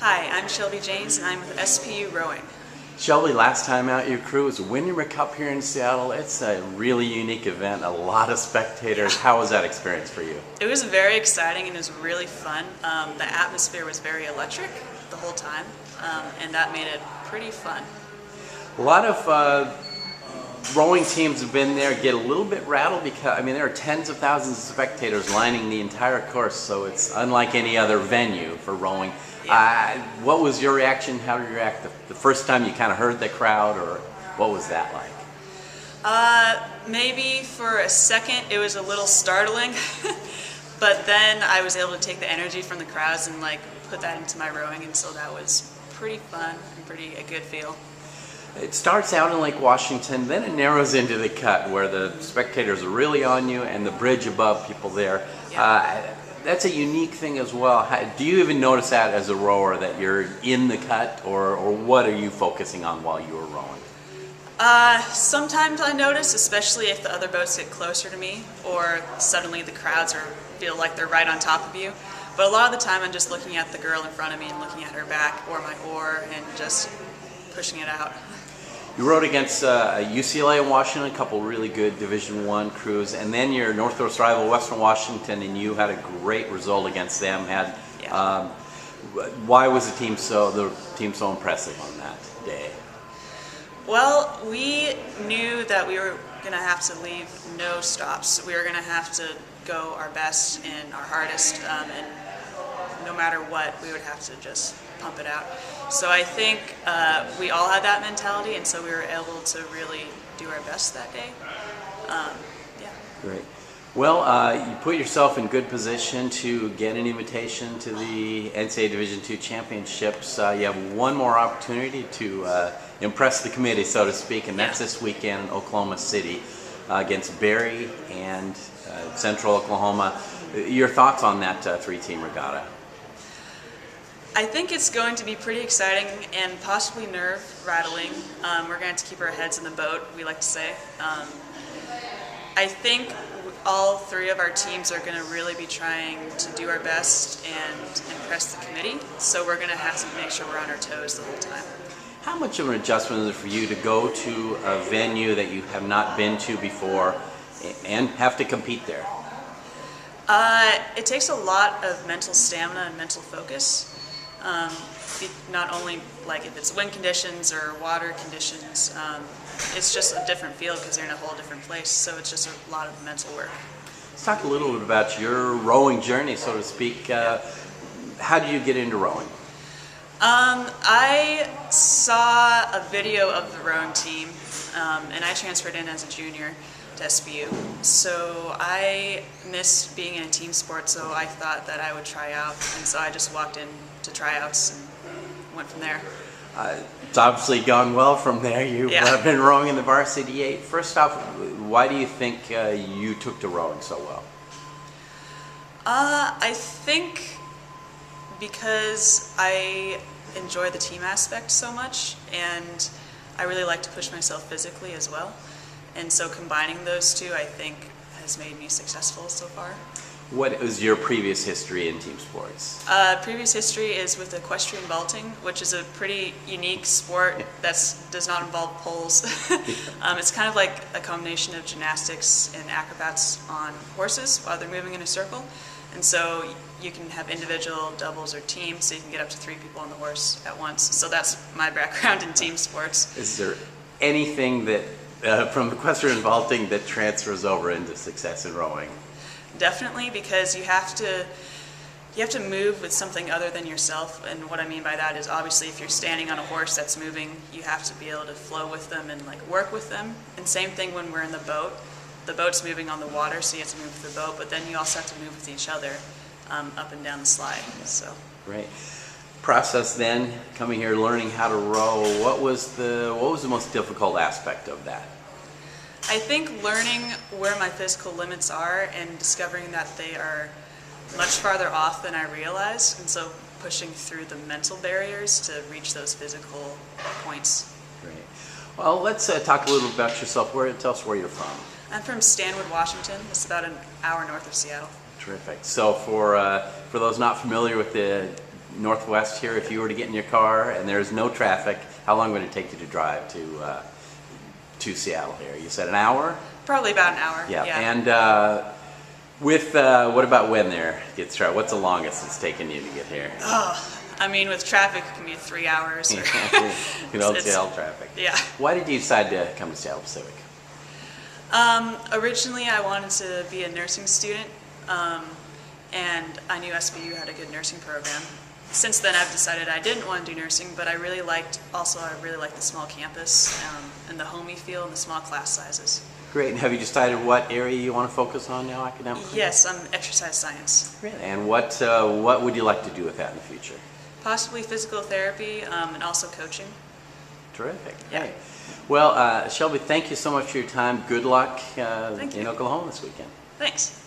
Hi, I'm Shelby James and I'm with SPU Rowing. Shelby, last time out your crew was Windermere Cup here in Seattle. It's a really unique event, a lot of spectators. How was that experience for you? It was very exciting and it was really fun. The atmosphere was very electric the whole time, and that made it pretty fun. A lot of rowing teams have been there, get a little bit rattled because, there are tens of thousands of spectators lining the entire course, so it's unlike any other venue for rowing. Yeah. What was your reaction? How did you react the first time you kind of heard the crowd, or what was that like? Maybe for a second it was a little startling, but then I was able to take the energy from the crowds and put that into my rowing, and so that was pretty fun and a good feel. It starts out in Lake Washington, then it narrows into the cut where the spectators are really on you and the bridge above people there. Yeah. That's a unique thing as well. Do you even notice that as a rower, that you're in the cut, or what are you focusing on while you were rowing? Sometimes I notice, especially if the other boats get closer to me or suddenly the crowds feel like they're right on top of you. But a lot of the time I'm just looking at the girl in front of me and looking at her back or my oar and just pushing it out. You rowed against UCLA and Washington, a couple really good Division I crews, and then your Northwest rival Western Washington, and you had a great result against them. Why was the team so impressive on that day? Well, we knew that we were going to have to leave no stops. We were going to have to go our best and our hardest, and no matter what, we would have to just pump it out. So I think we all had that mentality, and so we were able to really do our best that day. Yeah. Great. Well, you put yourself in good position to get an invitation to the NCAA Division II Championships. You have one more opportunity to impress the committee, so to speak, and that's this weekend in Oklahoma City against Berry and Central Oklahoma. Your thoughts on that three-team regatta? I think it's going to be pretty exciting and possibly nerve-rattling. We're going to have to keep our heads in the boat, we like to say. I think all three of our teams are going to really be trying to do our best and impress the committee, so we're going to have to make sure we're on our toes the whole time. How much of an adjustment is it for you to go to a venue that you have not been to before and have to compete there? It takes a lot of mental stamina and mental focus. Not only if it's wind conditions or water conditions, it's just a different field because they're in a whole different place, so it's just a lot of mental work. Let's talk a little bit about your rowing journey, so to speak. How did you get into rowing? I saw a video of the rowing team, and I transferred in as a junior to SPU. So I missed being in a team sport, so I thought that I would try out, and so I just walked in to tryouts and went from there. It's obviously gone well from there. You've been rowing in the Varsity 8. First off, why do you think you took to rowing so well? I think because I enjoy the team aspect so much, and I really like to push myself physically as well. And so combining those two, I think, has made me successful so far. What is your previous history in team sports? Previous history is with equestrian vaulting, which is a pretty unique sport that does not involve poles. It's kind of like a combination of gymnastics and acrobats on horses while they're moving in a circle. And so you can have individual, doubles, or teams, so you can get up to 3 people on the horse at once. So that's my background in team sports. Is there anything that from equestrian vaulting that transfers over into success in rowing? Definitely, because you have to move with something other than yourself, and what I mean by that is obviously if you're standing on a horse that's moving, you have to be able to flow with them and work with them. And same thing when we're in the boat. The boat's moving on the water, so you have to move with the boat, but then you also have to move with each other up and down the slide. So great process then, coming here, learning how to row. What was the most difficult aspect of that? I think learning where my physical limits are and discovering that they are much farther off than I realized, and so pushing through the mental barriers to reach those physical points. Great. Well, let's talk a little bit about yourself. Tell us where you're from. I'm from Stanwood, Washington. It's about an hour north of Seattle. Terrific. So for those not familiar with the Northwest here, if you were to get in your car and there's no traffic, how long would it take you to drive to Seattle here? You said an hour? Probably about an hour. Yeah. And what about when there gets traffic? What's the longest it's taken you to get here? I mean, with traffic, it can be 3 hours. Or You know, Seattle traffic. Yeah. Why did you decide to come to Seattle Pacific? Originally, I wanted to be a nursing student, and I knew SVU had a good nursing program. Since then, I've decided I didn't want to do nursing, but I really liked the small campus and the homey feel and the small class sizes. Great. And have you decided what area you want to focus on now academically? Yes, I'm exercise science. Really? And what would you like to do with that in the future? Possibly physical therapy and also coaching. Terrific. Yeah. Great. Well, Shelby, thank you so much for your time. Good luck Thank in you. Oklahoma this weekend. Thanks.